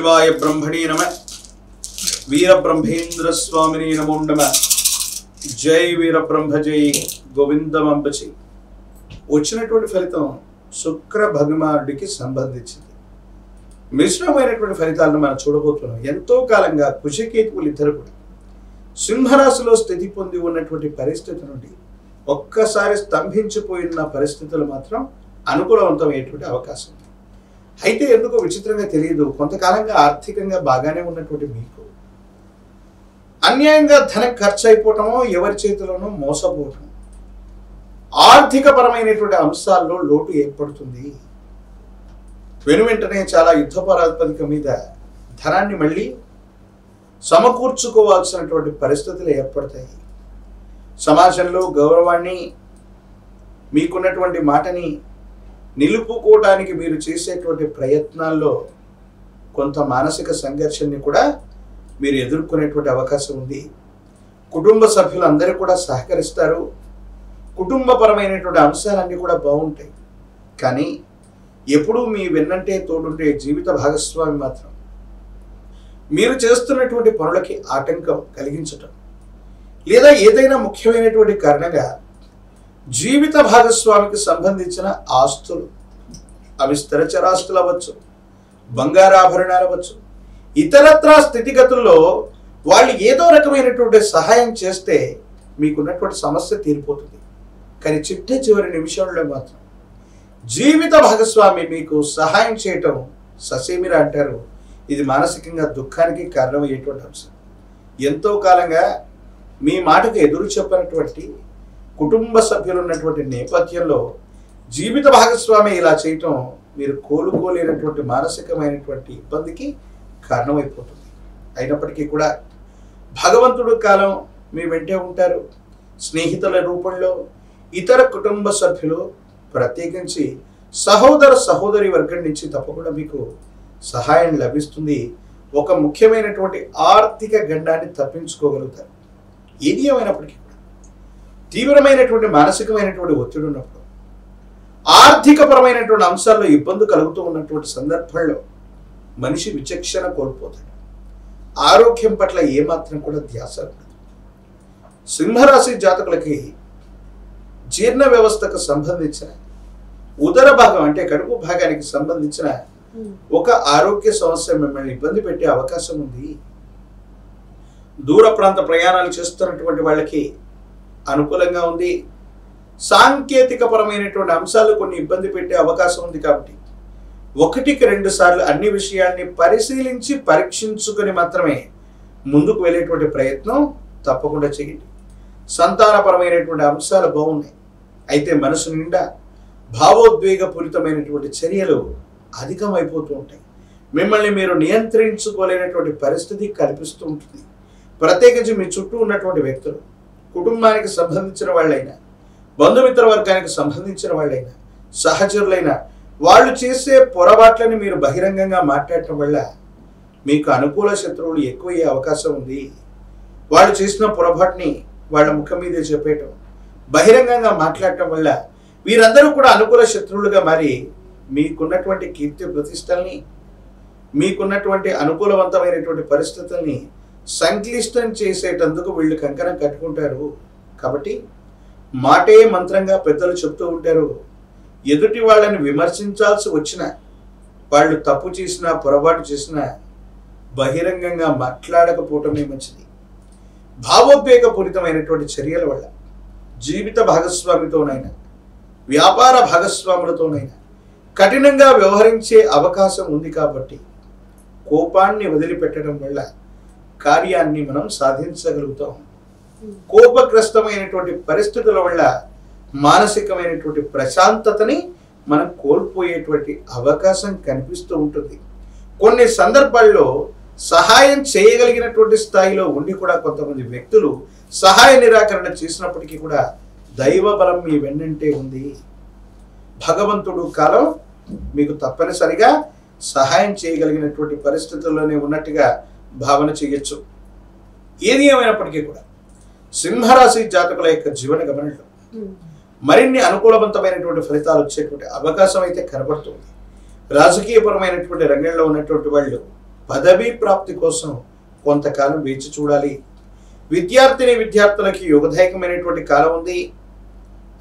शिवाय ब्रह्मणे नमः वीर ब्रह्मेंद्र स्वामिने नमो नमः जय वीर ब्रह्म जय గోవిందమంబచి వచ్చినటువంటి ఫలితం శుక్ర భగవానుడికి సంబంధించింది. మిశ్రమైనటువంటి ఫలితాలను మనం చూడబోతున్నాం. ఎంతో కాలంగా కుశకేతువులు ఇద్దరు కూడా సింహరాశిలో స్థితి పొంది ఉన్నటువంటి పరిస్థితి నుండి ఒక్కసారి స్తంభించిపోయిన పరిస్థితులు మాత్రం అనుకూలవంతమైనటువంటి అవకాశం ఉంది. అయితే ఎందుకో విచిత్రంగా తెలియదు, కొంతకాలంగా ఆర్థికంగా బాగానే ఉన్నటువంటి మీకు అన్యాయంగా ధనం ఖర్చు అయిపోవటమో, ఎవరి చేతిలోనో మోసపోవటం, ఆర్థిక పరమైనటువంటి అంశాల్లో లోటు ఏర్పడుతుంది. వెనువెంటనే చాలా యుద్ధ ప్రాతిపదిక మీద ధనాన్ని మళ్ళీ సమకూర్చుకోవాల్సినటువంటి పరిస్థితులు ఏర్పడతాయి. సమాజంలో గౌరవాన్ని, మీకున్నటువంటి మాటని నిలుపుకోవడానికి మీరు చేసేటువంటి ప్రయత్నాల్లో కొంత మానసిక సంఘర్షణని కూడా మీరు ఎదుర్కొనేటువంటి అవకాశం ఉంది. కుటుంబ సభ్యులందరూ కూడా సహకరిస్తారు. కుటుంబపరమైనటువంటి అంశాలన్నీ కూడా బాగుంటాయి. కానీ ఎప్పుడూ మీ వెన్నంటే తోడుంటే జీవిత భాగస్వామి మాత్రం మీరు చేస్తున్నటువంటి పనులకి ఆటంకం కలిగించటం, లేదా ఏదైనా ముఖ్యమైనటువంటి కారణంగా జీవిత భాగస్వామికి సంబంధించిన ఆస్తులు, అవి స్థిరచరాస్తులు అవ్వచ్చు, బంగారాభరణాలు అవ్వచ్చు, ఇతరత్రా స్థితిగతుల్లో వాళ్ళు ఏదో రకమైనటువంటి సహాయం చేస్తే మీకున్నటువంటి సమస్య తీరిపోతుంది. కానీ చివరి నిమిషంలో మాత్రం జీవిత భాగస్వామి మీకు సహాయం చేయటం ససేమిరా అంటారు. ఇది మానసికంగా దుఃఖానికి కారణమయ్యేటువంటి అంశం. ఎంతో కాలంగా మీ మాటకు ఎదురు చెప్పినటువంటి కుటుంబ సభ్యులు ఉన్నటువంటి నేపథ్యంలో జీవిత భాగస్వామి ఇలా చేయటం మీరు కోలుకోలేనటువంటి మానసికమైనటువంటి ఇబ్బందికి కారణమైపోతుంది. అయినప్పటికీ కూడా భగవంతుడు కాలం మీ వెంటే ఉంటారు. స్నేహితుల రూపంలో, ఇతర కుటుంబ సభ్యులు, ప్రత్యేకించి సహోదర సహోదరి వర్గం నుంచి తప్పకుండా మీకు సహాయం లభిస్తుంది. ఒక ముఖ్యమైనటువంటి ఆర్థిక గండాన్ని తప్పించుకోగలుగుతారు. ఏది ఏమైనప్పటికీ కూడా తీవ్రమైనటువంటి మానసికమైనటువంటి ఒత్తిడి ఉన్నప్పుడు, ఆర్థికపరమైనటువంటి అంశాల్లో ఇబ్బంది కలుగుతూ ఉన్నటువంటి సందర్భంలో మనిషి విచక్షణ కోల్పోతాడు. ఆరోగ్యం పట్ల ఏమాత్రం కూడా ధ్యాస ఉండదు. సింహరాశి జాతకులకి జీర్ణ వ్యవస్థకు సంబంధించిన ఉదర భాగం అంటే కడుపు భాగానికి సంబంధించిన ఒక ఆరోగ్య సమస్య మిమ్మల్ని ఇబ్బంది పెట్టే అవకాశం ఉంది. దూర ప్రాంత ప్రయాణాలు చేస్తున్నటువంటి వాళ్ళకి అనుకూలంగా ఉంది. సాంకేతిక పరమైనటువంటి అంశాలు కొన్ని ఇబ్బంది పెట్టే అవకాశం ఉంది. కాబట్టి 1-2 సార్లు అన్ని విషయాల్ని పరిశీలించి పరీక్షించుకొని మాత్రమే ముందుకు వెళ్ళేటువంటి ప్రయత్నం తప్పకుండా చేయండి. సంతానపరమైనటువంటి అంశాలు బాగున్నాయి. అయితే మనసు నిండా భావోద్వేగపూరితమైనటువంటి చర్యలు అధికమైపోతూ ఉంటాయి. మిమ్మల్ని మీరు నియంత్రించుకోలేనటువంటి పరిస్థితి కల్పిస్తూ ఉంటుంది. ప్రత్యేకించి మీ చుట్టూ ఉన్నటువంటి వ్యక్తులు, కుటుంబానికి సంబంధించిన వాళ్ళైనా, బంధుమిత్ర వర్గానికి సంబంధించిన వాళ్ళైనా, సహచరులైనా, వాళ్ళు చేసే పొరపాట్లని మీరు బహిరంగంగా మాట్లాడటం వల్ల మీకు అనుకూల శత్రువులు ఎక్కువయ్యే అవకాశం ఉంది. వాళ్ళు చేసిన పొరపాటుని వాళ్ళ ముఖం మీదే చెప్పేయటం, బహిరంగంగా మాట్లాడటం వల్ల వీరందరూ కూడా అనుకూల శత్రువులుగా మారి మీకున్నటువంటి కీర్తి ప్రతిష్టల్ని, మీకున్నటువంటి అనుకూలవంతమైనటువంటి పరిస్థితుల్ని సంక్లిష్టం చేసేటందుకు వీళ్ళు కంకణం కట్టుకుంటారు. కాబట్టి మాటే మంత్రంగా పెద్దలు చెప్తూ ఉంటారు. ఎదుటి వాళ్ళని విమర్శించాల్సి వచ్చిన, వాళ్ళు తప్పు చేసినా పొరపాటు చేసినా బహిరంగంగా మాట్లాడకపోవటమే మంచిది. భావోద్వేగపూరితమైనటువంటి చర్యల వల్ల జీవిత భాగస్వామితోనైనా, వ్యాపార భాగస్వాములతోనైనా కఠినంగా వ్యవహరించే అవకాశం ఉంది. కాబట్టి కోపాన్ని వదిలిపెట్టడం వల్ల కార్యాన్ని మనం సాధించగలుగుతాం. కోపగ్రస్తమైనటువంటి పరిస్థితుల వల్ల మానసికమైనటువంటి ప్రశాంతతని మనం కోల్పోయేటువంటి అవకాశం కనిపిస్తూ ఉంటుంది. కొన్ని సందర్భాల్లో సహాయం చేయగలిగినటువంటి స్థాయిలో ఉండి కూడా కొంతమంది వ్యక్తులు సహాయ నిరాకరణ చేసినప్పటికీ కూడా దైవ బలం మీ వెన్నంటే ఉంది. భగవంతుడు కాలం మీకు తప్పనిసరిగా సహాయం చేయగలిగినటువంటి పరిస్థితుల్లోనే ఉన్నట్టుగా భావన చేయొచ్చు. ఏది ఏమైనప్పటికీ కూడా సింహరాశి జాతకుల యొక్క జీవన గమనంలో మరిన్ని అనుకూలవంతమైనటువంటి ఫలితాలు వచ్చేటువంటి అవకాశం అయితే కనబడుతుంది. రాజకీయపరమైనటువంటి రంగంలో ఉన్నటువంటి వాళ్ళు పదవీ ప్రాప్తి కోసం కొంతకాలం వేచి చూడాలి. విద్యార్థులకి యోగదాయకమైనటువంటి కాలం ఉంది.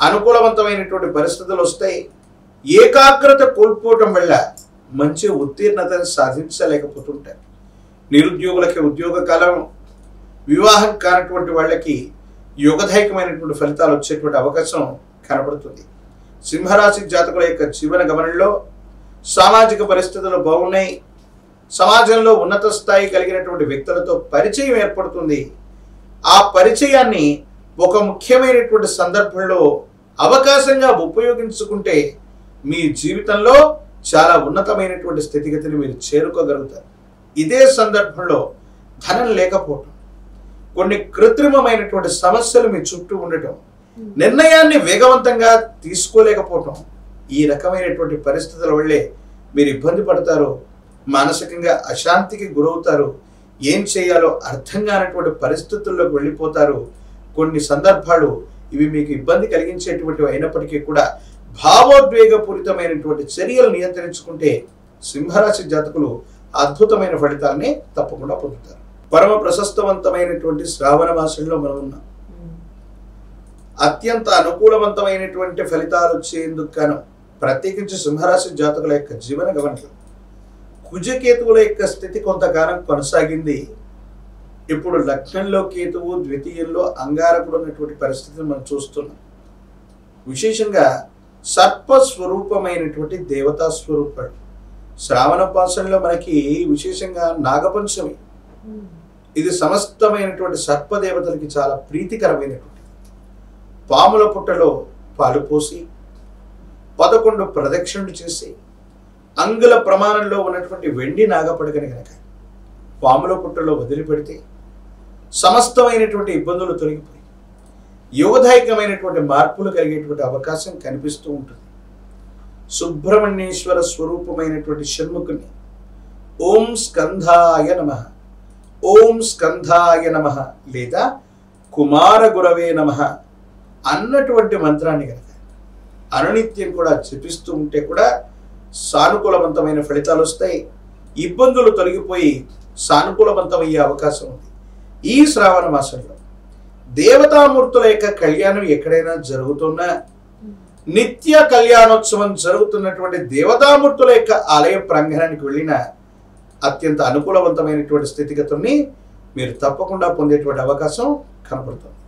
అనుకూలవంతమైనటువంటి పరిస్థితులు వస్తాయి. ఏకాగ్రత కోల్పోవటం వల్ల మంచి ఉత్తీర్ణతను సాధించలేకపోతుంటారు. నిరుద్యోగులకి ఉద్యోగ కాలం, వివాహం కానటువంటి వాళ్ళకి యోగదాయకమైనటువంటి ఫలితాలు వచ్చేటువంటి అవకాశం కనబడుతుంది. సింహరాశి జాతకుల యొక్క జీవన గమనంలో సామాజిక పరిస్థితులు బాగున్నాయి. సమాజంలో ఉన్నత స్థాయి కలిగినటువంటి వ్యక్తులతో పరిచయం ఏర్పడుతుంది. ఆ పరిచయాన్ని ఒక ముఖ్యమైనటువంటి సందర్భంలో అవకాశంగా ఉపయోగించుకుంటే మీ జీవితంలో చాలా ఉన్నతమైనటువంటి స్థితిగతిని మీరు చేరుకోగలుగుతారు. ఇదే సందర్భంలో ధనం లేకపోవటం, కొన్ని కృత్రిమమైనటువంటి సమస్యలు మీ చుట్టూ ఉండటం, నిర్ణయాన్ని వేగవంతంగా తీసుకోలేకపోవటం, ఈ రకమైనటువంటి పరిస్థితుల వల్లే మీరు ఇబ్బంది పడతారు. మానసికంగా అశాంతికి గురవుతారు. ఏం చేయాలో అర్థం కానటువంటి పరిస్థితుల్లోకి వెళ్ళిపోతారు. కొన్ని సందర్భాలు ఇవి మీకు ఇబ్బంది కలిగించేటువంటివి అయినప్పటికీ కూడా భావోద్వేగపూరితమైనటువంటి చర్యలు నియంత్రించుకుంటే సింహరాశి జాతకులు అద్భుతమైన ఫలితాలని తప్పకుండా పొందుతారు. పరమ ప్రశస్తవంతమైనటువంటి శ్రావణ మాసంలో మనం ఉన్నాం. అత్యంత అనుకూలవంతమైనటువంటి ఫలితాలు వచ్చేందుకు గాను ప్రత్యేకించి సింహరాశి జాతకుల యొక్క జీవన గమనంలో కుజకేతువుల యొక్క స్థితి కొంతకాలం కొనసాగింది. ఇప్పుడు లగ్నంలో కేతువు, ద్వితీయంలో అంగారకుడు ఉన్నటువంటి పరిస్థితిని మనం చూస్తున్నాం. విశేషంగా సర్పస్వరూపమైనటువంటి దేవతా స్వరూపాలు శ్రావణ మాసంలో మనకి విశేషంగా నాగపంచమి. ఇది సమస్తమైనటువంటి సర్పదేవతలకి చాలా ప్రీతికరమైనటువంటి పాముల పుట్టలో పాలు పోసి 11 ప్రదక్షిణలు చేసి అంగుళ ప్రమాణంలో ఉన్నటువంటి వెండి నాగపడకని కనుక పాముల పుట్టలో వదిలిపెడితే సమస్తమైనటువంటి ఇబ్బందులు తొలగిపోయి యోగదాయకమైనటువంటి మార్పులు కలిగేటువంటి అవకాశం కనిపిస్తూ ఉంటుంది. సుబ్రహ్మణ్యేశ్వర స్వరూపమైనటువంటి షణ్ముఖుని ఓం స్కంధాయ నమః, ఓం స్కంధాయ నమః లేదా కుమార గురవే నమః అన్నటువంటి మంత్రాన్ని కనుక అనునిత్యం కూడా జపిస్తూ ఉంటే కూడా సానుకూలవంతమైన ఫలితాలు వస్తాయి. ఇబ్బందులు తొలగిపోయి సానుకూలవంతమయ్యే అవకాశం ఉంది. ఈ శ్రావణ మాసంలో దేవతామూర్తుల యొక్క కళ్యాణం ఎక్కడైనా జరుగుతున్నా, నిత్య కళ్యాణోత్సవం జరుగుతున్నటువంటి దేవతామూర్తుల యొక్క ఆలయ ప్రాంగణానికి వెళ్ళిన అత్యంత అనుకూలవంతమైనటువంటి స్థితిగతుల్ని మీరు తప్పకుండా పొందేటువంటి అవకాశం కనపడుతుంది.